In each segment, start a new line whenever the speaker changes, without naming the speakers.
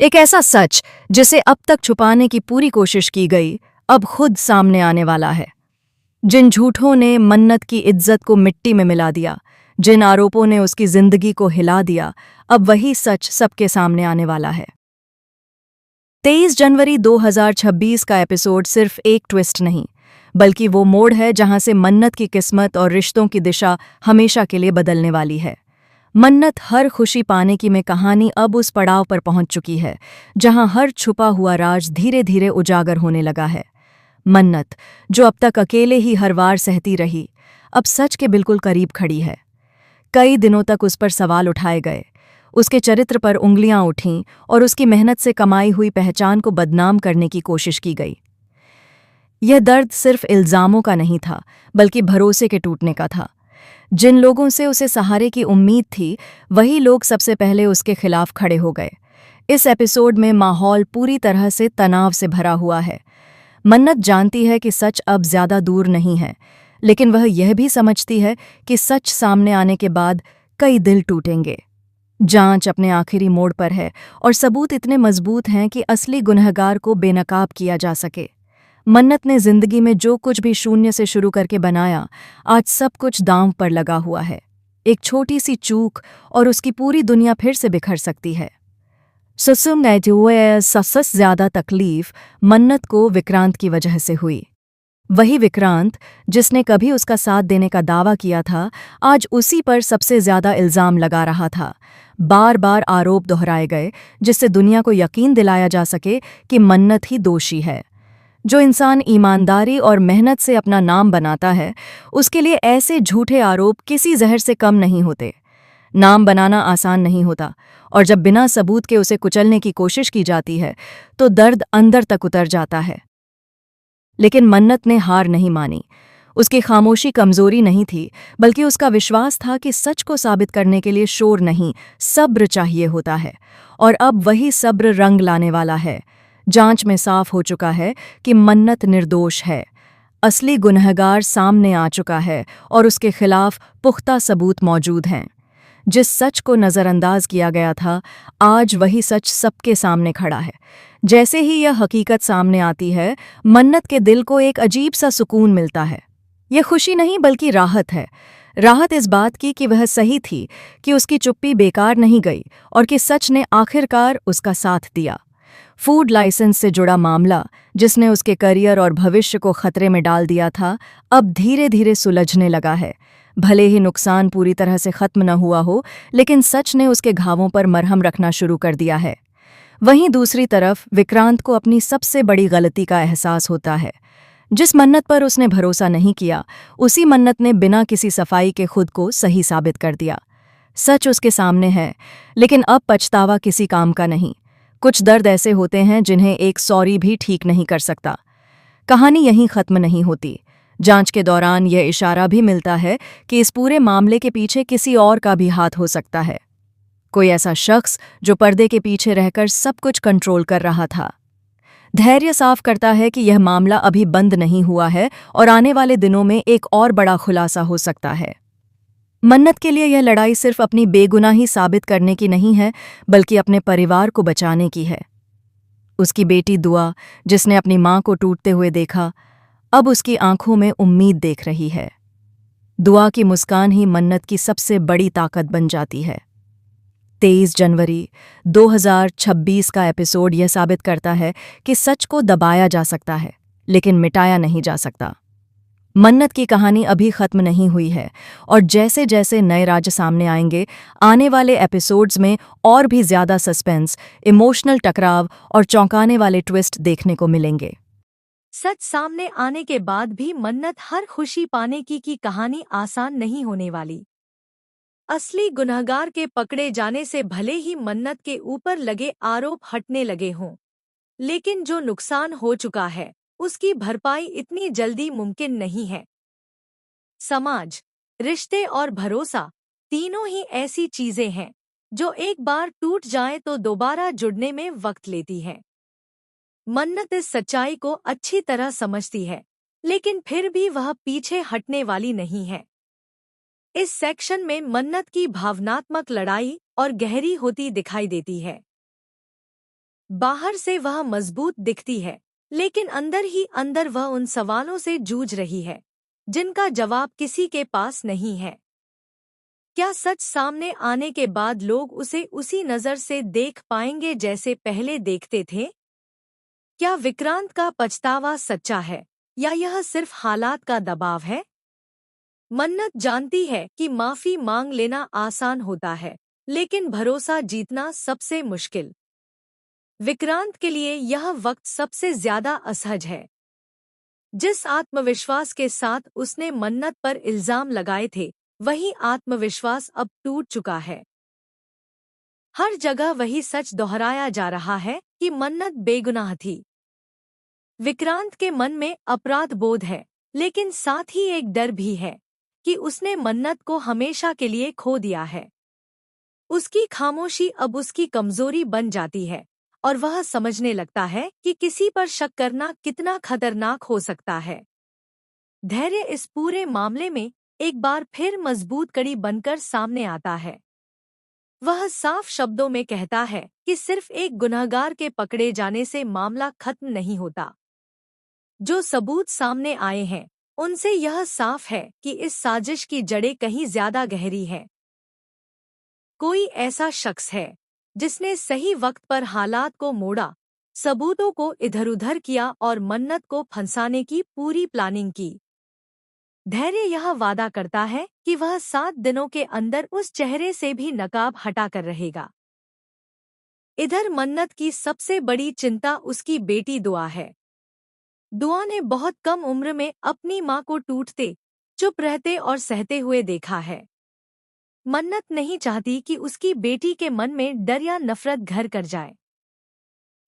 एक ऐसा सच जिसे अब तक छुपाने की पूरी कोशिश की गई, अब खुद सामने आने वाला है। जिन झूठों ने मन्नत की इज्जत को मिट्टी में मिला दिया, जिन आरोपों ने उसकी जिंदगी को हिला दिया, अब वही सच सबके सामने आने वाला है। 23 जनवरी 2026 का एपिसोड सिर्फ एक ट्विस्ट नहीं, बल्कि वो मोड़ है जहां से मन्नत की किस्मत और रिश्तों की दिशा हमेशा के लिए बदलने वाली है। मन्नत हर खुशी पाने की में कहानी अब उस पड़ाव पर पहुंच चुकी है जहां हर छुपा हुआ राज धीरे धीरे उजागर होने लगा है। मन्नत, जो अब तक अकेले ही हर वार सहती रही, अब सच के बिल्कुल करीब खड़ी है। कई दिनों तक उस पर सवाल उठाए गए, उसके चरित्र पर उंगलियां उठीं और उसकी मेहनत से कमाई हुई पहचान को बदनाम करने की कोशिश की गई। यह दर्द सिर्फ इल्जामों का नहीं था, बल्कि भरोसे के टूटने का था। जिन लोगों से उसे सहारे की उम्मीद थी, वही लोग सबसे पहले उसके खिलाफ खड़े हो गए। इस एपिसोड में माहौल पूरी तरह से तनाव से भरा हुआ है। मन्नत जानती है कि सच अब ज्यादा दूर नहीं है, लेकिन वह यह भी समझती है कि सच सामने आने के बाद कई दिल टूटेंगे। जांच अपने आखिरी मोड़ पर है और सबूत इतने मजबूत हैं कि असली गुनहगार को बेनकाब किया जा सके। मन्नत ने जिंदगी में जो कुछ भी शून्य से शुरू करके बनाया, आज सब कुछ दांव पर लगा हुआ है। एक छोटी सी चूक और उसकी पूरी दुनिया फिर से बिखर सकती है। सबसे ज्यादा तकलीफ मन्नत को विक्रांत की वजह से हुई। वही विक्रांत जिसने कभी उसका साथ देने का दावा किया था, आज उसी पर सबसे ज्यादा इल्जाम लगा रहा था। बार बार आरोप दोहराए गए, जिससे दुनिया को यकीन दिलाया जा सके कि मन्नत ही दोषी है। जो इंसान ईमानदारी और मेहनत से अपना नाम बनाता है, उसके लिए ऐसे झूठे आरोप किसी जहर से कम नहीं होते। नाम बनाना आसान नहीं होता, और जब बिना सबूत के उसे कुचलने की कोशिश की जाती है, तो दर्द अंदर तक उतर जाता है। लेकिन मन्नत ने हार नहीं मानी। उसकी खामोशी कमजोरी नहीं थी, बल्कि उसका विश्वास था कि सच को साबित करने के लिए शोर नहीं, सब्र चाहिए होता है। और अब वही सब्र रंग लाने वाला है। जांच में साफ हो चुका है कि मन्नत निर्दोष है। असली गुनहगार सामने आ चुका है और उसके खिलाफ पुख्ता सबूत मौजूद हैं। जिस सच को नज़रअंदाज किया गया था, आज वही सच सबके सामने खड़ा है। जैसे ही यह हकीकत सामने आती है, मन्नत के दिल को एक अजीब सा सुकून मिलता है। यह खुशी नहीं, बल्कि राहत है। राहत इस बात की कि वह सही थी, कि उसकी चुप्पी बेकार नहीं गई और कि सच ने आखिरकार उसका साथ दिया। फूड लाइसेंस से जुड़ा मामला, जिसने उसके करियर और भविष्य को खतरे में डाल दिया था, अब धीरे धीरे सुलझने लगा है। भले ही नुकसान पूरी तरह से खत्म न हुआ हो, लेकिन सच ने उसके घावों पर मरहम रखना शुरू कर दिया है। वहीं दूसरी तरफ विक्रांत को अपनी सबसे बड़ी गलती का एहसास होता है। जिस मन्नत पर उसने भरोसा नहीं किया, उसी मन्नत ने बिना किसी सफाई के खुद को सही साबित कर दिया। सच उसके सामने है, लेकिन अब पछतावा किसी काम का नहीं। कुछ दर्द ऐसे होते हैं जिन्हें एक सॉरी भी ठीक नहीं कर सकता। कहानी यहीं खत्म नहीं होती। जांच के दौरान यह इशारा भी मिलता है कि इस पूरे मामले के पीछे किसी और का भी हाथ हो सकता है। कोई ऐसा शख्स जो पर्दे के पीछे रहकर सब कुछ कंट्रोल कर रहा था। धैर्य साफ करता है कि यह मामला अभी बंद नहीं हुआ है और आने वाले दिनों में एक और बड़ा खुलासा हो सकता है। मन्नत के लिए यह लड़ाई सिर्फ अपनी बेगुनाही साबित करने की नहीं है, बल्कि अपने परिवार को बचाने की है। उसकी बेटी दुआ, जिसने अपनी मां को टूटते हुए देखा, अब उसकी आंखों में उम्मीद देख रही है। दुआ की मुस्कान ही मन्नत की सबसे बड़ी ताकत बन जाती है। 23 जनवरी 2026 का एपिसोड यह साबित करता है कि सच को दबाया जा सकता है, लेकिन मिटाया नहीं जा सकता। मन्नत की कहानी अभी खत्म नहीं हुई है, और जैसे जैसे नए राज सामने आएंगे, आने वाले एपिसोड्स में और भी ज्यादा सस्पेंस, इमोशनल टकराव और चौंकाने वाले ट्विस्ट देखने को मिलेंगे।
सच सामने आने के बाद भी मन्नत हर खुशी पाने की कहानी आसान नहीं होने वाली। असली गुनहगार के पकड़े जाने से भले ही मन्नत के ऊपर लगे आरोप हटने लगे हों, लेकिन जो नुकसान हो चुका है, उसकी भरपाई इतनी जल्दी मुमकिन नहीं है। समाज, रिश्ते और भरोसा, तीनों ही ऐसी चीजें हैं जो एक बार टूट जाएं तो दोबारा जुड़ने में वक्त लेती हैं। मन्नत इस सच्चाई को अच्छी तरह समझती है, लेकिन फिर भी वह पीछे हटने वाली नहीं है। इस सेक्शन में मन्नत की भावनात्मक लड़ाई और गहरी होती दिखाई देती है। बाहर से वह मजबूत दिखती है, लेकिन अंदर ही अंदर वह उन सवालों से जूझ रही है जिनका जवाब किसी के पास नहीं है। क्या सच सामने आने के बाद लोग उसे उसी नज़र से देख पाएंगे जैसे पहले देखते थे? क्या विक्रांत का पछतावा सच्चा है या यह सिर्फ हालात का दबाव है? मन्नत जानती है कि माफी मांग लेना आसान होता है, लेकिन भरोसा जीतना सबसे मुश्किल। विक्रांत के लिए यह वक्त सबसे ज्यादा असहज है। जिस आत्मविश्वास के साथ उसने मन्नत पर इल्जाम लगाए थे, वही आत्मविश्वास अब टूट चुका है। हर जगह वही सच दोहराया जा रहा है कि मन्नत बेगुनाह थी। विक्रांत के मन में अपराध बोध है, लेकिन साथ ही एक डर भी है कि उसने मन्नत को हमेशा के लिए खो दिया है। उसकी खामोशी अब उसकी कमजोरी बन जाती है और वह समझने लगता है कि किसी पर शक करना कितना खतरनाक हो सकता है। धैर्य इस पूरे मामले में एक बार फिर मजबूत कड़ी बनकर सामने आता है। वह साफ शब्दों में कहता है कि सिर्फ एक गुनहगार के पकड़े जाने से मामला खत्म नहीं होता। जो सबूत सामने आए हैं, उनसे यह साफ है कि इस साजिश की जड़ें कहीं ज्यादा गहरी हैं। कोई ऐसा शख्स है जिसने सही वक्त पर हालात को मोड़ा, सबूतों को इधर-उधर किया और मन्नत को फंसाने की पूरी प्लानिंग की। धैर्य यह वादा करता है कि वह 7 दिनों के अंदर उस चेहरे से भी नकाब हटाकर रहेगा। इधर मन्नत की सबसे बड़ी चिंता उसकी बेटी दुआ है। दुआ ने बहुत कम उम्र में अपनी मां को टूटते, चुप रहते और सहते हुए देखा है। मन्नत नहीं चाहती कि उसकी बेटी के मन में डर या नफरत घर कर जाए।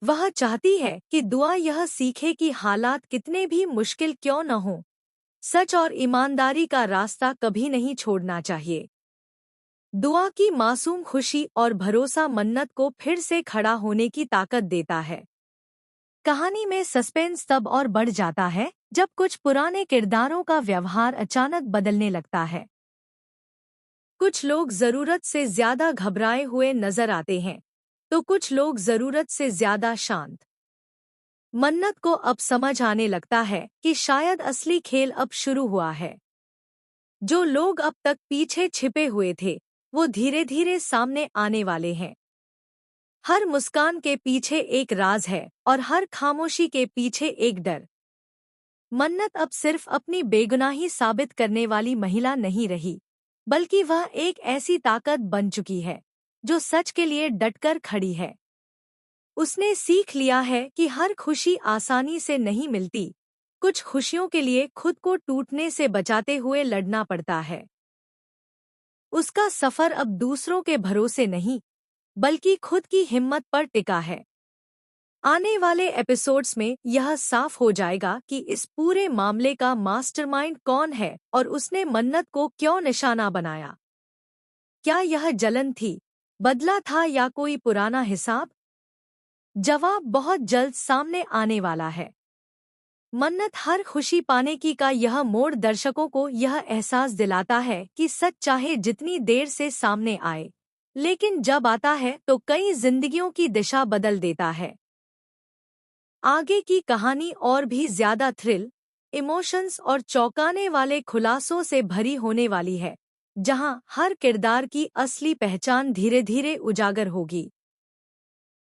वह चाहती है कि दुआ यह सीखे कि हालात कितने भी मुश्किल क्यों न हों, सच और ईमानदारी का रास्ता कभी नहीं छोड़ना चाहिए। दुआ की मासूम खुशी और भरोसा मन्नत को फिर से खड़ा होने की ताकत देता है। कहानी में सस्पेंस तब और बढ़ जाता है जब कुछ पुराने किरदारों का व्यवहार अचानक बदलने लगता है। कुछ लोग जरूरत से ज्यादा घबराए हुए नजर आते हैं, तो कुछ लोग जरूरत से ज्यादा शांत। मन्नत को अब समझ आने लगता है कि शायद असली खेल अब शुरू हुआ है। जो लोग अब तक पीछे छिपे हुए थे, वो धीरे धीरे सामने आने वाले हैं। हर मुस्कान के पीछे एक राज है और हर खामोशी के पीछे एक डर। मन्नत अब सिर्फ अपनी बेगुनाही साबित करने वाली महिला नहीं रही, बल्कि वह एक ऐसी ताकत बन चुकी है जो सच के लिए डटकर खड़ी है। उसने सीख लिया है कि हर खुशी आसानी से नहीं मिलती। कुछ खुशियों के लिए खुद को टूटने से बचाते हुए लड़ना पड़ता है। उसका सफर अब दूसरों के भरोसे नहीं, बल्कि खुद की हिम्मत पर टिका है। आने वाले एपिसोड्स में यह साफ हो जाएगा कि इस पूरे मामले का मास्टरमाइंड कौन है और उसने मन्नत को क्यों निशाना बनाया। क्या यह जलन थी, बदला था या कोई पुराना हिसाब? जवाब बहुत जल्द सामने आने वाला है। मन्नत हर खुशी पाने की का यह मोड़ दर्शकों को यह एहसास दिलाता है कि सच चाहे जितनी देर से सामने आए, लेकिन जब आता है तो कई जिंदगियों की दिशा बदल देता है। आगे की कहानी और भी ज्यादा थ्रिल, इमोशंस और चौंकाने वाले खुलासों से भरी होने वाली है, जहां हर किरदार की असली पहचान धीरे धीरे उजागर होगी।